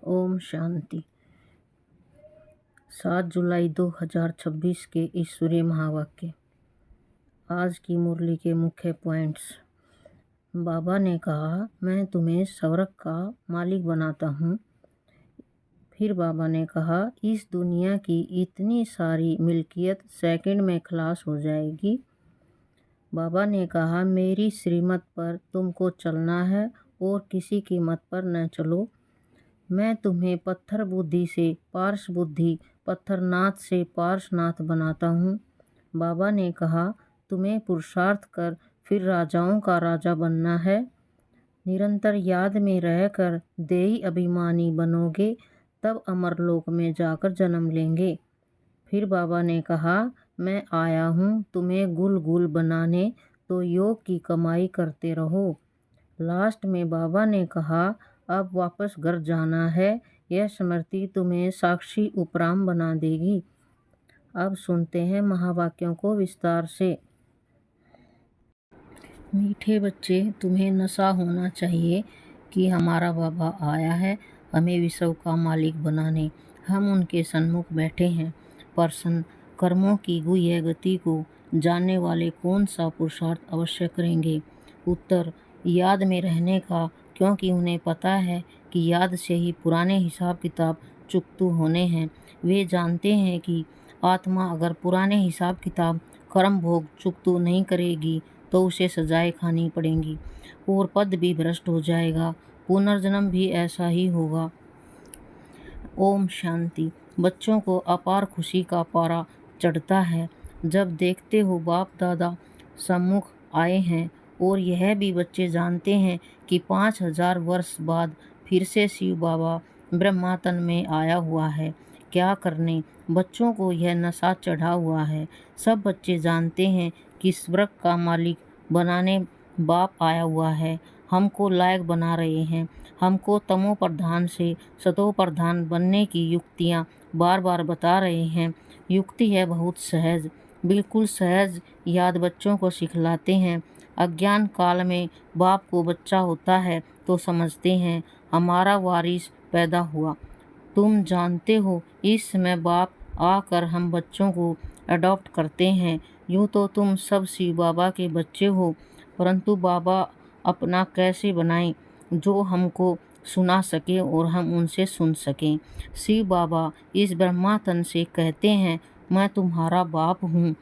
ओम शांति। 7 जुलाई 2026 के ईश्वरीय महावाक्य। आज की मुरली के मुख्य पॉइंट्स। बाबा ने कहा, मैं तुम्हें स्वर्ग का मालिक बनाता हूँ। फिर बाबा ने कहा, इस दुनिया की इतनी सारी मिल्कियत सेकंड में खलास हो जाएगी। बाबा ने कहा, मेरी श्रीमत पर तुमको चलना है और किसी की मत पर न चलो। मैं तुम्हें पत्थर बुद्धि से पार्श बुद्धि, पत्थरनाथ से पार्शनाथ बनाता हूँ। बाबा ने कहा, तुम्हें पुरुषार्थ कर फिर राजाओं का राजा बनना है। निरंतर याद में रहकर देही अभिमानी बनोगे, तब अमरलोक में जाकर जन्म लेंगे। फिर बाबा ने कहा, मैं आया हूँ तुम्हें गुल गुल बनाने, तो योग की कमाई करते रहो। लास्ट में बाबा ने कहा, अब वापस घर जाना है। यह स्मृति तुम्हें साक्षी उपराम बना देगी। अब सुनते हैं महावाक्यों को विस्तार से। मीठे बच्चे, तुम्हें नशा होना चाहिए कि हमारा बाबा आया है हमें विश्व का मालिक बनाने। हम उनके सन्मुख बैठे हैं। प्रश्न, कर्मों की गुह्य गति को जानने वाले कौन सा पुरुषार्थ अवश्य करेंगे? उत्तर, याद में रहने का, क्योंकि उन्हें पता है कि याद से ही पुराने हिसाब किताब चुकतू होने हैं। वे जानते हैं कि आत्मा अगर पुराने हिसाब किताब कर्म भोग चुकतू नहीं करेगी तो उसे सजाएं खानी पड़ेंगी और पद भी भ्रष्ट हो जाएगा। पुनर्जन्म भी ऐसा ही होगा। ओम शांति। बच्चों को अपार खुशी का पारा चढ़ता है जब देखते हो बाप दादा सम्मुख आए हैं, और यह भी बच्चे जानते हैं कि 5000 वर्ष बाद फिर से शिव बाबा ब्रह्मातन में आया हुआ है। क्या करने, बच्चों को यह नशा चढ़ा हुआ है। सब बच्चे जानते हैं कि स्वर्ग का मालिक बनाने बाप आया हुआ है। हमको लायक बना रहे हैं। हमको तमो प्रधान से सतो प्रधान बनने की युक्तियाँ बार बार बता रहे हैं। युक्ति है बहुत सहज, बिल्कुल सहज याद बच्चों को सिखलाते हैं। अज्ञान काल में बाप को बच्चा होता है तो समझते हैं हमारा वारिस पैदा हुआ। तुम जानते हो इस समय बाप आकर हम बच्चों को अडॉप्ट करते हैं। यूँ तो तुम सब शिव बाबा के बच्चे हो, परंतु बाबा अपना कैसे बनाएं जो हमको सुना सके और हम उनसे सुन सकें। शिव बाबा इस ब्रह्मातन से कहते हैं, मैं तुम्हारा बाप हूँ,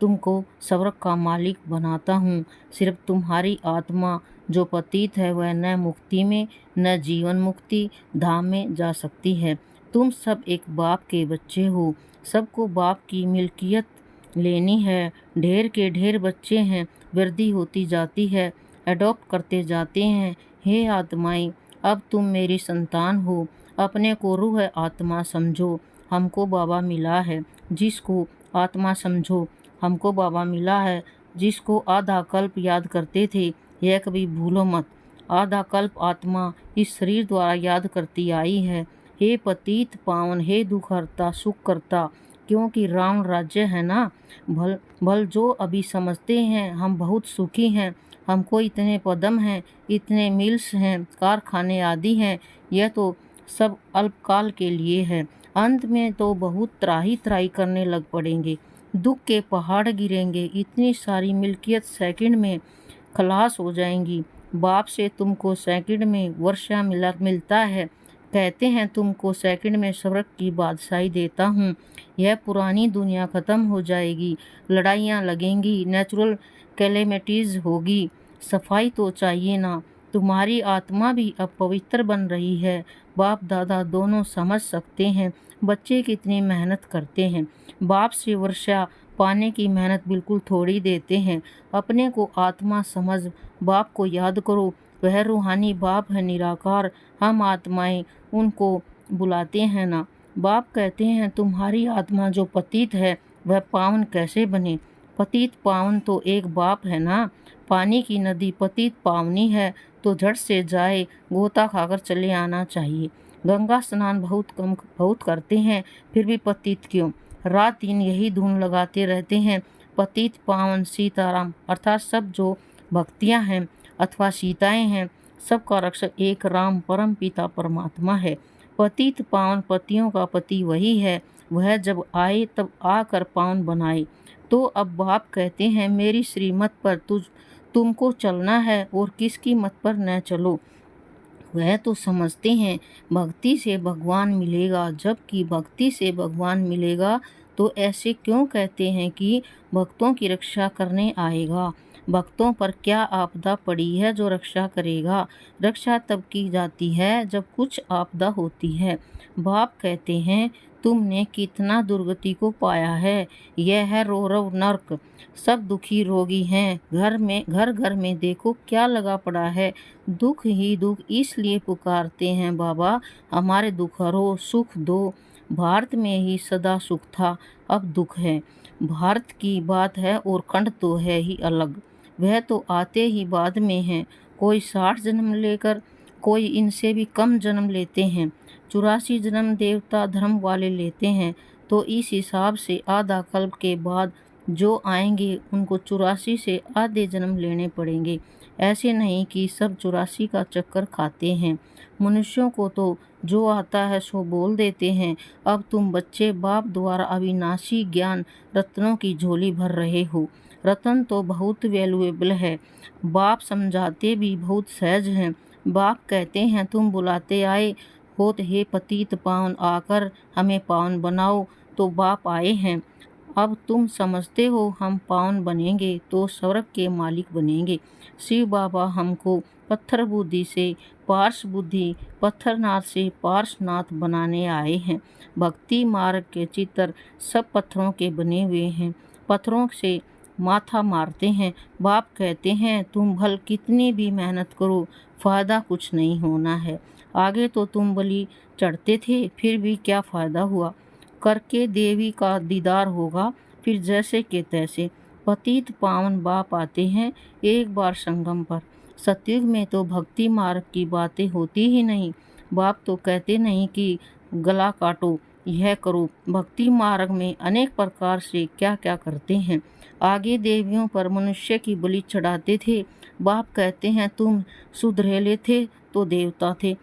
तुमको स्वर्ग का मालिक बनाता हूँ। सिर्फ तुम्हारी आत्मा जो पतित है वह न मुक्ति में न जीवन मुक्ति धाम में जा सकती है। तुम सब एक बाप के बच्चे हो। सबको बाप की मिल्कियत लेनी है। ढेर के ढेर बच्चे हैं, वृद्धि होती जाती है, अडॉप्ट करते जाते हैं। हे आत्माएं, अब तुम मेरी संतान हो। अपने को रूह आत्मा समझो। हमको बाबा मिला है। जिसको आत्मा समझो, हमको बाबा मिला है। जिसको आधा कल्प याद करते थे, यह कभी भूलो मत। आधा कल्प आत्मा इस शरीर द्वारा याद करती आई है। हे पतित पावन, हे दुख हरता सुख करता, क्योंकि राम राज्य है ना। भल जो अभी समझते हैं हम बहुत सुखी हैं, हमको इतने पदम हैं, इतने मिल्स हैं, कारखाने आदि हैं, यह तो सब अल्पकाल के लिए है। अंत में तो बहुत त्राही त्राही करने लग पड़ेंगे। दुख के पहाड़ गिरेंगे। इतनी सारी मिल्कियत सेकंड में खलास हो जाएंगी। बाप से तुमको सेकंड में वर्षा मिलता है। कहते हैं तुमको सेकंड में स्वर्ग की बादशाही देता हूँ। यह पुरानी दुनिया खत्म हो जाएगी। लड़ाइयाँ लगेंगी, नेचुरल कैलेमिटीज होगी। सफाई तो चाहिए ना। तुम्हारी आत्मा भी अब पवित्र बन रही है। बाप दादा दोनों समझ सकते हैं बच्चे कितनी मेहनत करते हैं। बाप से वर्षा पाने की मेहनत बिल्कुल थोड़ी देते हैं। अपने को आत्मा समझ बाप को याद करो। वह रूहानी बाप है निराकार। हम आत्माएं उनको बुलाते हैं ना। बाप कहते हैं तुम्हारी आत्मा जो पतित है वह पावन कैसे बने। पतित पावन तो एक बाप है ना। पानी की नदी पतित पावनी है तो झट से जाए गोता खाकर चले आना चाहिए। गंगा स्नान बहुत करते हैं, फिर भी पतित क्यों? रात दिन यही धुन लगाते रहते हैं। पतित पावन सीताराम अर्थात सब जो भक्तियाँ हैं अथवा सीताएं हैं सबका रक्षक एक राम परम पिता परमात्मा है। पतित पावन पतियों का पति वही है, वह जब आए तब आकर पावन बनाए। तो अब बाप कहते हैं मेरी श्रीमत पर तुमको चलना है और किसकी मत पर न चलो। वह तो समझते हैं भक्ति से भगवान मिलेगा, जबकि भक्ति से भगवान मिलेगा तो ऐसे क्यों कहते हैं कि भक्तों की रक्षा करने आएगा। भक्तों पर क्या आपदा पड़ी है जो रक्षा करेगा। रक्षा तब की जाती है जब कुछ आपदा होती है। बाप कहते हैं तुमने कितना दुर्गति को पाया है, यह है रौरव नर्क। सब दुखी रोगी हैं, घर घर में देखो क्या लगा पड़ा है। दुख ही दुख इसलिए पुकारते हैं बाबा हमारे दुख हरो, सुख दो। भारत में ही सदा सुख था, अब दुख है। भारत की बात है और खंड तो है ही अलग, वह तो आते ही बाद में हैं। कोई 60 जन्म लेकर, कोई इनसे भी कम जन्म लेते हैं। 84 जन्म देवता धर्म वाले लेते हैं, तो इस हिसाब से आधा कल्प के बाद जो आएंगे उनको 84 से आधे जन्म लेने पड़ेंगे। ऐसे नहीं कि सब 84 का चक्कर खाते हैं। मनुष्यों को तो जो आता है सो बोल देते हैं। अब तुम बच्चे बाप द्वारा अविनाशी ज्ञान रत्नों की झोली भर रहे हो। रतन तो बहुत वैल्यूएबल है, बाप समझाते भी बहुत सहज हैं। बाप कहते हैं तुम बुलाते आए हो हे पतित पावन, आकर हमें पावन बनाओ, तो बाप आए हैं। अब तुम समझते हो हम पावन बनेंगे तो स्वर्ग के मालिक बनेंगे। शिव बाबा हमको पत्थर बुद्धि से पार्श बुद्धि, पत्थरनाथ से पार्शनाथ बनाने आए हैं। भक्ति मार्ग के चित्र सब पत्थरों के बने हुए हैं, पत्थरों से माथा मारते हैं। बाप कहते हैं तुम भल कितनी भी मेहनत करो, फायदा कुछ नहीं होना है। आगे तो तुम बलि चढ़ते थे, फिर भी क्या फायदा हुआ। करके देवी का दीदार होगा, फिर जैसे के तैसे। पतित पावन बाप आते हैं एक बार संगम पर। सतयुग में तो भक्ति मार्ग की बातें होती ही नहीं। बाप तो कहते नहीं कि गला काटो, यह करो। भक्ति मार्ग में अनेक प्रकार से क्या क्या करते हैं। आगे देवियों पर मनुष्य की बलि चढ़ाते थे। बाप कहते हैं तुम सुधरेले थे तो देवता थे,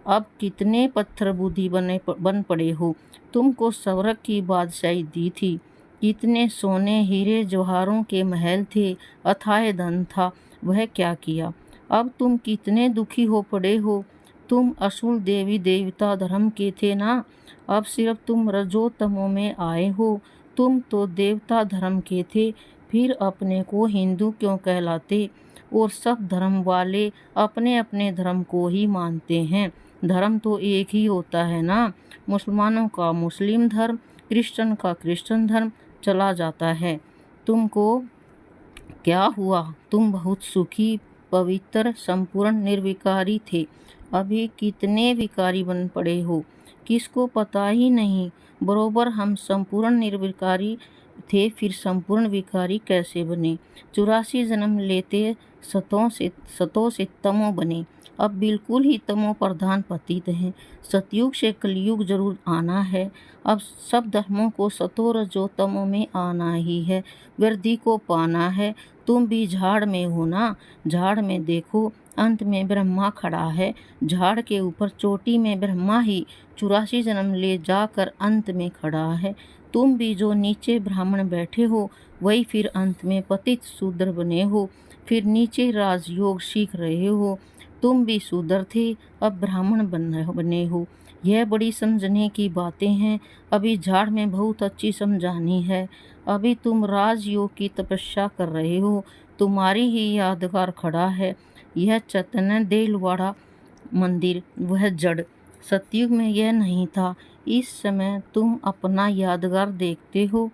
अब कितने पत्थर बुद्धि बन पड़े हो। तुमको स्वर्ग की बादशाही दी थी, कितने सोने हीरे जवाहरों के महल थे, अथाह धन था, वह क्या किया। अब तुम कितने दुखी हो पड़े हो। तुम असुर देवी देवता धर्म के थे ना, अब सिर्फ तुम रजोतमों में आए हो। तुम तो देवता धर्म के थे, फिर अपने को हिंदू क्यों कहलाते। और सब धर्म वाले अपने अपने धर्म को ही मानते हैं। धर्म तो एक ही होता है ना, मुसलमानों का मुस्लिम धर्म, क्रिश्चियन का क्रिश्चियन धर्म चला जाता है। तुमको क्या हुआ, तुम बहुत सुखी पवित्र संपूर्ण निर्विकारी थे, अभी कितने विकारी बन पड़े हो, किसको पता ही नहीं। बरोबर हम संपूर्ण निर्विकारी थे, फिर संपूर्ण विकारी कैसे बने। 84 जन्म लेते सतों से तमो बने, अब बिल्कुल ही तमो प्रधान पतित हैं। सतयुग से कलयुग जरूर आना है। अब सब धर्मों को सतो रजो तमो में आना ही है, वृद्धि को पाना है। तुम भी झाड़ में हो ना, झाड़ में देखो अंत में ब्रह्मा खड़ा है। झाड़ के ऊपर चोटी में ब्रह्मा ही 84 जन्म ले जाकर अंत में खड़ा है। तुम भी जो नीचे ब्राह्मण बैठे हो, वही फिर अंत में पतित शूद्र बने हो, फिर नीचे राजयोग सीख रहे हो। तुम भी शूद्र थे, अब ब्राह्मण बने हो। यह बड़ी समझने की बातें हैं, अभी झाड़ में बहुत अच्छी समझानी है। अभी तुम राजयोग की तपस्या कर रहे हो, तुम्हारी ही यादगार खड़ा है यह चैतन्य देलवाड़ा मंदिर, वह जड़। सतयुग में यह नहीं था, इस समय तुम अपना यादगार देखते हो।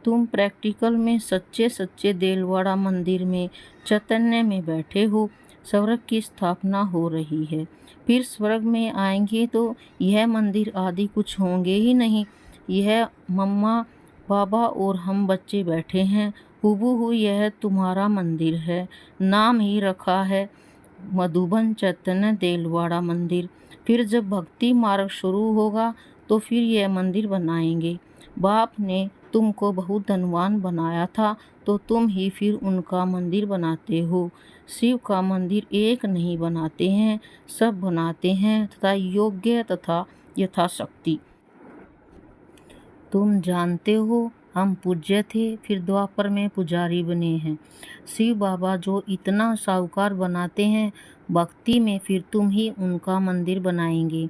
तुम प्रैक्टिकल में सच्चे सच्चे देलवाड़ा मंदिर में चैतन्य में बैठे हो। स्वर्ग की स्थापना हो रही है, फिर स्वर्ग में आएंगे तो यह मंदिर आदि कुछ होंगे ही नहीं। यह मम्मा बाबा और हम बच्चे बैठे हैं, हुबहू यह तुम्हारा मंदिर है। नाम ही रखा है मधुबन चैतन्य देलवाड़ा मंदिर। फिर जब भक्ति मार्ग शुरू होगा तो फिर यह मंदिर बनाएंगे। बाप ने तुमको बहुत धनवान बनाया था तो तुम ही फिर उनका मंदिर बनाते हो। शिव का मंदिर एक नहीं बनाते हैं, सब बनाते हैं तथा योग्य तथा यथाशक्ति। तुम जानते हो हम पूज्य थे, फिर द्वापर में पुजारी बने हैं। शिव बाबा जो इतना साहूकार बनाते हैं, भक्ति में फिर तुम ही उनका मंदिर बनाएंगे।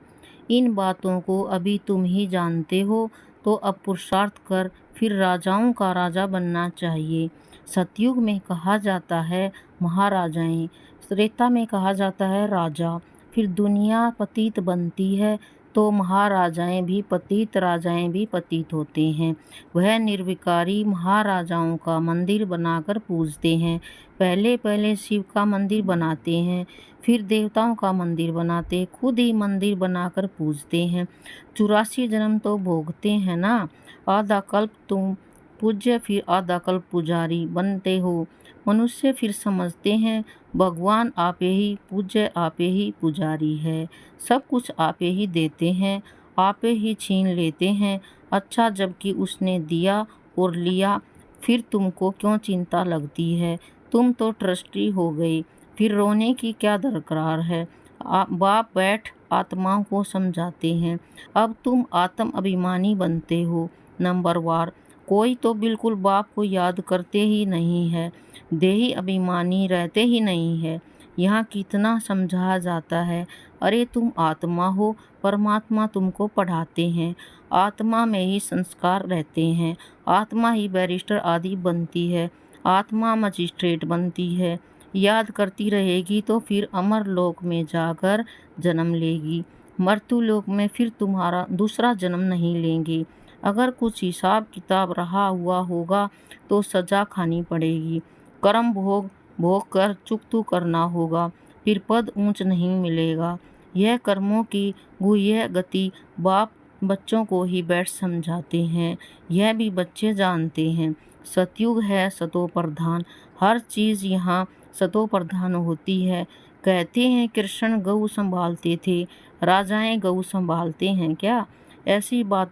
इन बातों को अभी तुम ही जानते हो, तो अब पुरुषार्थ कर फिर राजाओं का राजा बनना चाहिए। सतयुग में कहा जाता है महाराजाएं, त्रेता में कहा जाता है राजा। फिर दुनिया पतित बनती है तो महाराजाएं भी पतित, राजाएं भी पतित होते हैं। वह निर्विकारी महाराजाओं का मंदिर बनाकर पूजते हैं। पहले पहले शिव का मंदिर बनाते हैं, फिर देवताओं का मंदिर बनाते, खुद ही मंदिर बनाकर पूजते हैं। 84 जन्म तो भोगते हैं ना। आधा कल्प तुम पूज्य, फिर आधा कल्प पुजारी बनते हो। मनुष्य फिर समझते हैं भगवान आपे ही पूज्य, आपे ही पुजारी है, सब कुछ आपे ही देते हैं, आपे ही छीन लेते हैं। अच्छा, जबकि उसने दिया और लिया, फिर तुमको क्यों चिंता लगती है? तुम तो ट्रस्टी हो गए, फिर रोने की क्या दरकार है? बाप बैठ आत्माओं को समझाते हैं। अब तुम आत्म अभिमानी बनते हो। नंबर वार कोई तो बिल्कुल बाप को याद करते ही नहीं है, देही अभिमानी रहते ही नहीं है। यहाँ कितना समझाया जाता है, अरे तुम आत्मा हो, परमात्मा तुमको पढ़ाते हैं। आत्मा में ही संस्कार रहते हैं, आत्मा ही बैरिस्टर आदि बनती है, आत्मा मजिस्ट्रेट बनती है। याद करती रहेगी तो फिर अमर लोक में जाकर जन्म लेगी, मृत्यु लोक में फिर तुम्हारा दूसरा जन्म नहीं लेंगे। अगर कुछ हिसाब किताब रहा हुआ होगा तो सजा खानी पड़ेगी। कर्म भोग भोग कर चुकतू करना होगा, फिर पद ऊंच नहीं मिलेगा। यह कर्मों की गुह्य गति बाप बच्चों को ही बैठ समझाते हैं, यह भी बच्चे जानते हैं। सतयुग है सतो प्रधान, हर चीज़ यहाँ सतो प्रधान होती है। कहते हैं कृष्ण गऊ संभालते थे, राजाएं गऊ संभालते हैं क्या? ऐसी बात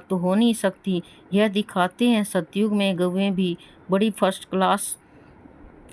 तो हो नहीं सकती। यह दिखाते हैं सतयुग में गौएं भी बड़ी फर्स्ट क्लास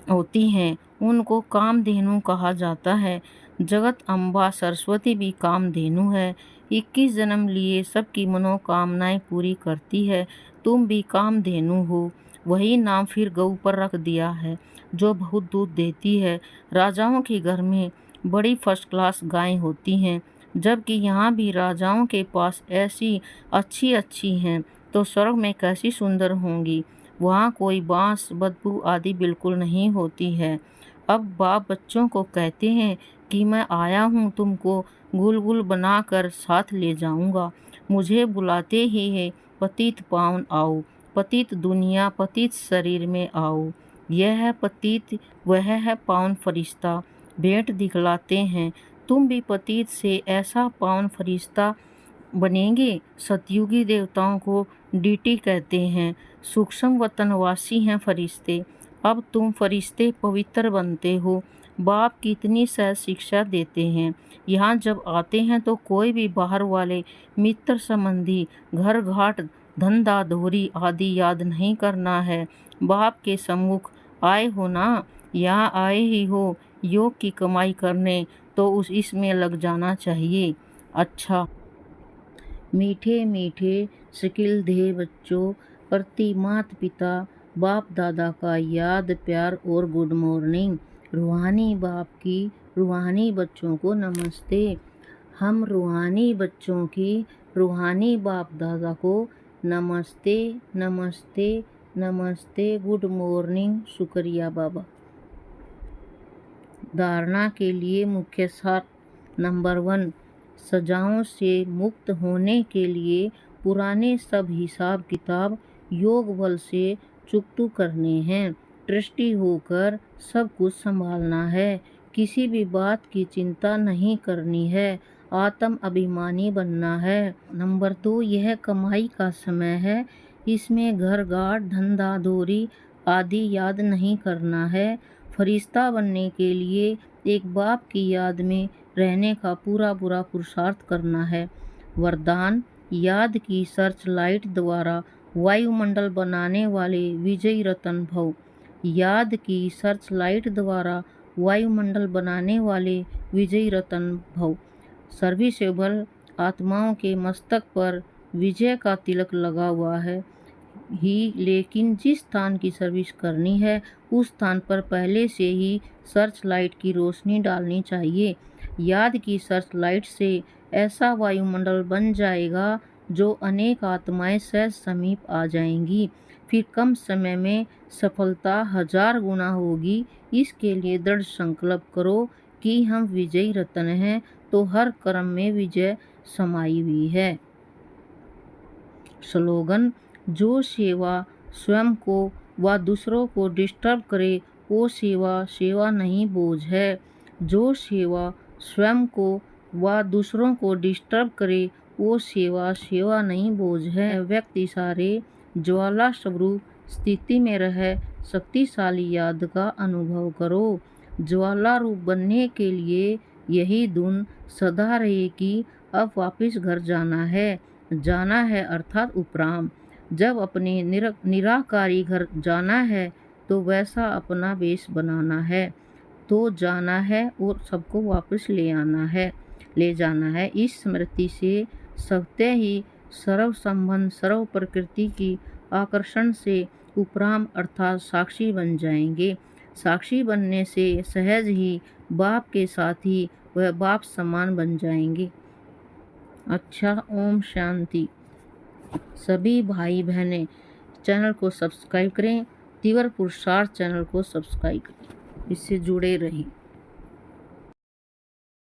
होती हैं, उनको कामधेनु कहा जाता है। जगत अम्बा सरस्वती भी कामधेनु है, 21 जन्म लिए सबकी मनोकामनाएं पूरी करती है। तुम भी कामधेनु हो, वही नाम फिर गौ पर रख दिया है जो बहुत दूध देती है। राजाओं के घर में बड़ी फर्स्ट क्लास गायें होती हैं, जबकि यहाँ भी राजाओं के पास ऐसी अच्छी हैं तो स्वर्ग में कैसी सुंदर होंगी। वहाँ कोई बांस बदबू आदि बिल्कुल नहीं होती है। अब बाप बच्चों को कहते हैं कि मैं आया हूँ, तुमको गुलगुल बनाकर साथ ले जाऊँगा। मुझे बुलाते ही है पतित पावन आओ, पतित दुनिया पतित शरीर में आओ। यह है पतित, वह है पावन फरिश्ता, भेंट दिखलाते हैं। तुम भी पतित से ऐसा पावन फरिश्ता बनेंगे। सतयुगी देवताओं को डीटी कहते हैं, सूक्ष्म वतनवासी हैं फरिश्ते। अब तुम फरिश्ते पवित्र बनते हो। बाप कितनी सहज शिक्षा देते हैं। यहाँ जब आते हैं तो कोई भी बाहर वाले मित्र संबंधी घर घाट धंधा धोरी आदि याद नहीं करना है। बाप के सम्मुख आए हो ना, यहाँ आए ही हो योग की कमाई करने, तो इसमें लग जाना चाहिए। अच्छा, मीठे मीठे शकील दे बच्चों प्रति माता पिता बाप दादा का याद प्यार और गुड मॉर्निंग। रूहानी बाप की रूहानी बच्चों को नमस्ते। हम रूहानी बच्चों की रूहानी बाप दादा को नमस्ते नमस्ते नमस्ते, गुड मॉर्निंग, शुक्रिया बाबा। धारणा के लिए मुख्य सार। नंबर 1, सजाओं से मुक्त होने के लिए पुराने सब हिसाब किताब योग बल से चुकतू करने हैं। ट्रस्टी होकर सब कुछ संभालना है, किसी भी बात की चिंता नहीं करनी है, आत्म अभिमानी बनना है। नंबर 2, यह कमाई का समय है, इसमें घर गाट धंधा धोरी आदि याद नहीं करना है। फरिश्ता बनने के लिए एक बाप की याद में रहने का पूरा पुरुषार्थ करना है। वरदान, याद की सर्च लाइट द्वारा वायुमंडल बनाने वाले विजयी रतन भव। याद की सर्च लाइट द्वारा वायुमंडल बनाने वाले विजयी रतन भव। सर्विसेबल आत्माओं के मस्तक पर विजय का तिलक लगा हुआ है ही, लेकिन जिस स्थान की सर्विस करनी है उस स्थान पर पहले से ही सर्च लाइट की रोशनी डालनी चाहिए। याद की सर्च लाइट से ऐसा वायुमंडल बन जाएगा जो अनेक आत्माएं सहज समीप आ जाएंगी। फिर कम समय में सफलता 1000 गुना होगी। इसके लिए दृढ़ संकल्प करो कि हम विजयी रत्न हैं, तो हर कर्म में विजय समाई हुई है। स्लोगन: जो सेवा स्वयं को व दूसरों को डिस्टर्ब करे वो सेवा नहीं, बोझ है। जो सेवा स्वयं को व दूसरों को डिस्टर्ब करे वो सेवा नहीं, बोझ है। व्यक्ति सारे ज्वाला स्वरूप स्थिति में रह शक्तिशाली याद का अनुभव करो। ज्वाला रूप बनने के लिए यही धुन सदा रहे कि अब वापिस घर जाना है अर्थात उपराम। जब अपने निराकारी घर जाना है तो वैसा अपना वेश बनाना है, तो जाना है और सबको वापस ले जाना है। इस स्मृति से सत्य ही सर्व संबंध सर्व प्रकृति की आकर्षण से उपराम अर्थात साक्षी बन जाएंगे। साक्षी बनने से सहज ही बाप के साथ ही वह बाप समान बन जाएंगे। अच्छा, ओम शांति। सभी भाई बहनें चैनल को सब्सक्राइब करें, तीव्र पुरुषार्थ चैनल को सब्सक्राइब करें, इससे जुड़े रहें।